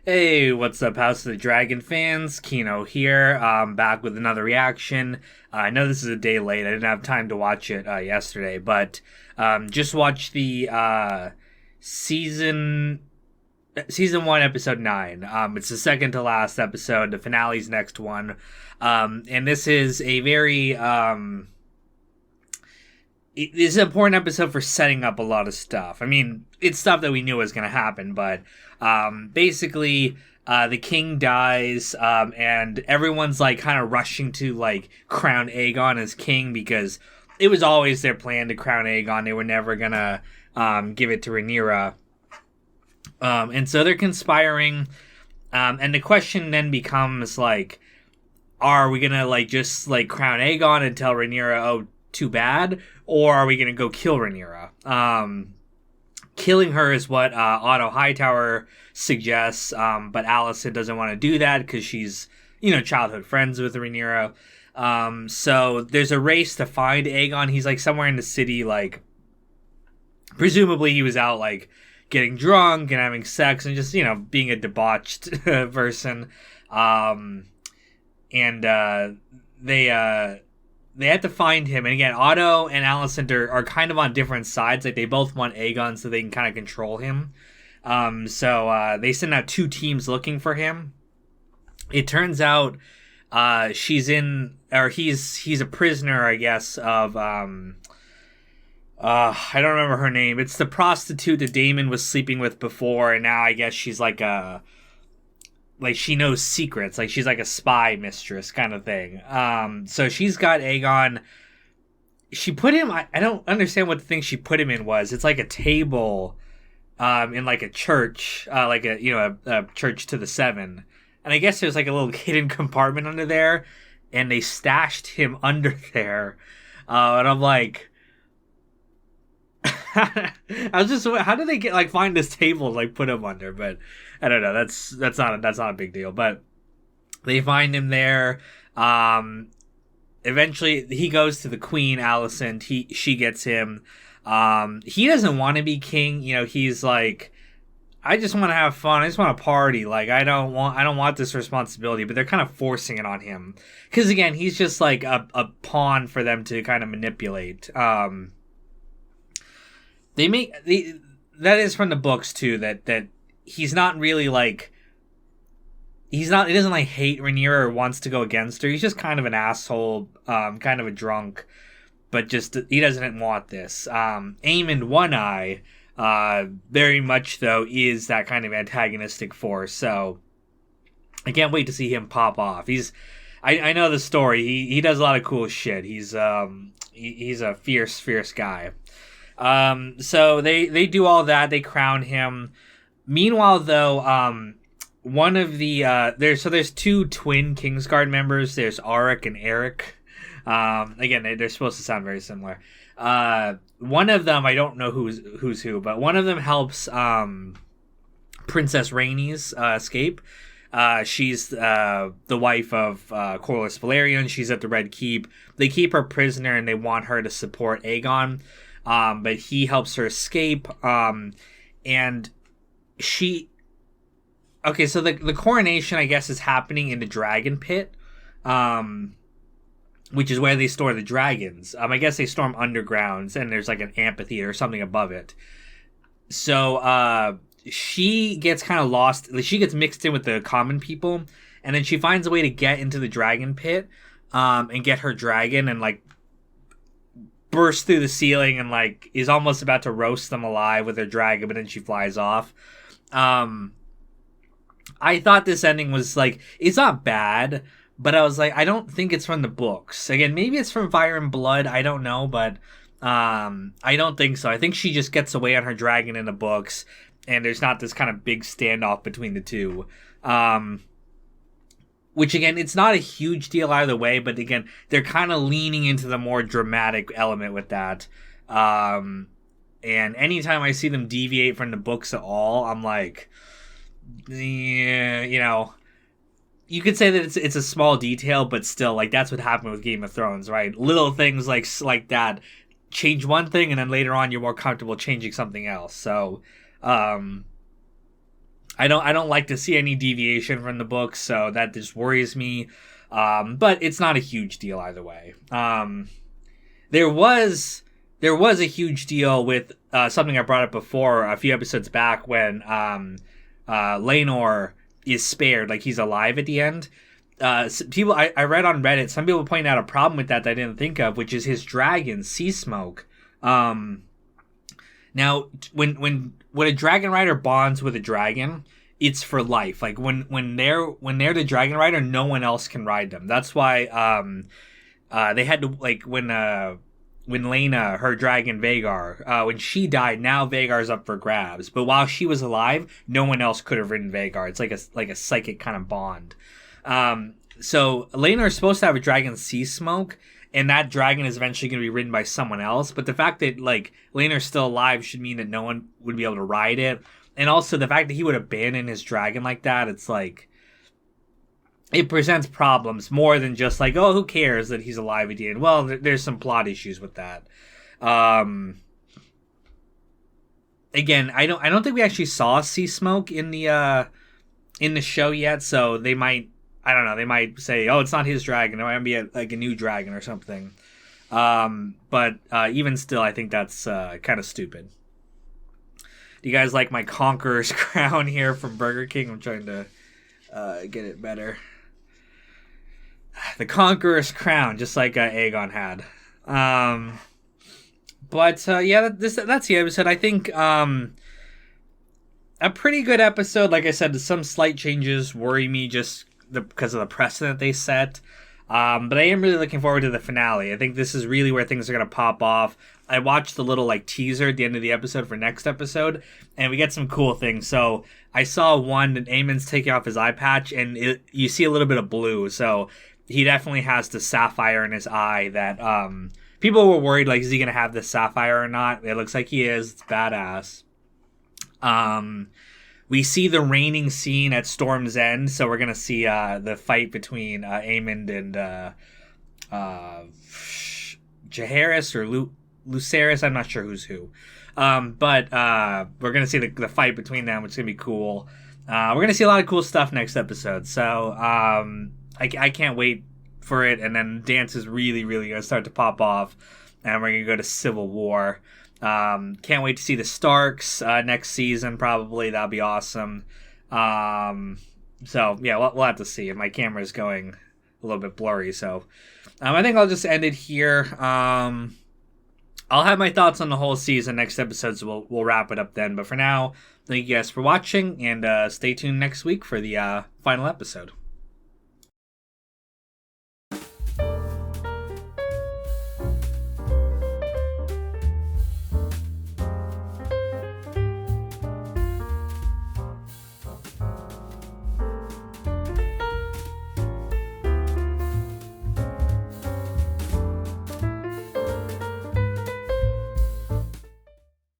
Hey, what's up, House of the Dragon fans? Kino here, back with another reaction. I know this is a day late. I didn't have time to watch it yesterday, but just watched the season season one, episode 9. It's the second to last episode. The finale's next one, and this is a very it's an important episode for setting up a lot of stuff. I mean, it's stuff that we knew was going to happen, but basically, the king dies, and everyone's like kind of rushing to like crown Aegon as king because it was always their plan to crown Aegon. They were never gonna give it to Rhaenyra, and so they're conspiring. And the question then becomes like, are we gonna like just like crown Aegon and tell Rhaenyra, oh, too bad, or are we gonna go kill Rhaenyra? Killing her is what Otto Hightower suggests, but Alicent doesn't want to do that because she's, childhood friends with Rhaenyra. So there's a race to find Aegon. He's like somewhere in the city, like presumably he was out like getting drunk and having sex and just being a debauched person. And they had to find him. And again, Otto and Alicent are kind of on different sides. Like they both want Aegon so they can kind of control him. So they send out two teams looking for him. It turns out he's a prisoner, I guess, of I don't remember her name. It's the prostitute that Daemon was sleeping with before, and now I guess she's like she knows secrets, like she's like a spy mistress kind of thing. So she's got Aegon. She put him. I don't understand what the thing she put him in was. It's like a table, in like a church, like a church to the seven. And I guess there's like a little hidden compartment under there, and they stashed him under there. And I'm like, I was just, how did they find this table to put him under? But I don't know. That's not a big deal. But they find him there. Eventually he goes to the queen, Alicent. She gets him. He doesn't want to be king. He's like, I just want to have fun. I just want to party. Like I don't want this responsibility. But they're kind of forcing it on him because again, he's just like a pawn for them to kind of manipulate. That is from the books too, that he's not really like, he doesn't like hate Rhaenyra or wants to go against her. He's just kind of an asshole, kind of a drunk, but just he doesn't want this. Aemond One Eye, very much though, is that kind of antagonistic force. So I can't wait to see him pop off. I know the story. He does a lot of cool shit. He's a fierce guy. So they do all that. They crown him. Meanwhile, though, one of the there's two twin Kingsguard members. There's Auric and Eric. Again, they're supposed to sound very similar. One of them, I don't know who's who, but one of them helps Princess Rhaenys escape. She's the wife of Corlys Velaryon. She's at the Red Keep. They keep her prisoner and they want her to support Aegon. But he helps her escape. And she... Okay, so the coronation, I guess, is happening in the Dragon Pit, which is where they store the dragons. I guess they storm underground, and there's like an amphitheater or something above it. So she gets kind of lost. She gets mixed in with the common people, and then she finds a way to get into the Dragon Pit, and get her dragon, and bursts through the ceiling, and is almost about to roast them alive with her dragon, but then she flies off. I thought this ending was it's not bad, but I was like, I don't think it's from the books. Again, maybe it's from Fire and Blood, I don't know, but I don't think so. I think she just gets away on her dragon in the books, and there's not this kind of big standoff between the two. Which, again, it's not a huge deal either way, but again, they're kind of leaning into the more dramatic element with that. And anytime I see them deviate from the books at all, I'm like, yeah, you could say that it's a small detail, but still, that's what happened with Game of Thrones, right? Little things like that change one thing, and then later on you're more comfortable changing something else. So, I I don't like to see any deviation from the book, so that just worries me. But it's not a huge deal either way. There was a huge deal with something I brought up before a few episodes back when Laenor is spared, like he's alive at the end. People I read on Reddit, some people point out a problem with that I didn't think of, which is his dragon, Sea Smoke. Now, when a dragon rider bonds with a dragon, it's for life. Like when they're the dragon rider, no one else can ride them. That's why they had to, like, when Lena, her dragon Vhagar, when she died, now Vagar's up for grabs. But while she was alive, no one else could have ridden Vhagar. It's like a psychic kind of bond. So Lena is supposed to have a dragon, Sea Smoke, and that dragon is eventually going to be ridden by someone else. But the fact that, like, Laenor's still alive should mean that no one would be able to ride it. And also the fact that he would abandon his dragon like that, it's like, it presents problems more than just like, oh, who cares that he's alive at the end? Well, there's some plot issues with that. Again, I don't think we actually saw Sea Smoke in the show yet, so they might, I don't know, they might say, oh, it's not his dragon, it might be a new dragon or something. But even still, I think that's kind of stupid. Do you guys like my Conqueror's crown here from Burger King? I'm trying to get it better. The Conqueror's crown, just like Aegon had. But yeah, that's the episode. I think a pretty good episode. Like I said, some slight changes worry me just because of the precedent they set. But I am really looking forward to the finale. I think this is really where things are going to pop off. I watched the little like teaser at the end of the episode for next episode, and we get some cool things. So I saw one that Aemon's taking off his eye patch, and you see a little bit of blue. So he definitely has the sapphire in his eye that people were worried, like, is he going to have the sapphire or not? It looks like he is. It's badass. We see the raining scene at Storm's End, so we're going to see the fight between Aemond and Jaehaerys or Lucerys. I'm not sure who's who. But we're going to see the fight between them, which is going to be cool. We're going to see a lot of cool stuff next episode, so I can't wait for it. And then Dance is really, really going to start to pop off, and we're going to go to Civil War. Can't wait to see the Starks next season, probably. That'll be awesome. So, yeah, we'll have to see. And my camera's going a little bit blurry, so I think I'll just end it here. I'll have my thoughts on the whole season next episode, so we'll wrap it up then. But for now, thank you guys for watching, and stay tuned next week for the final episode.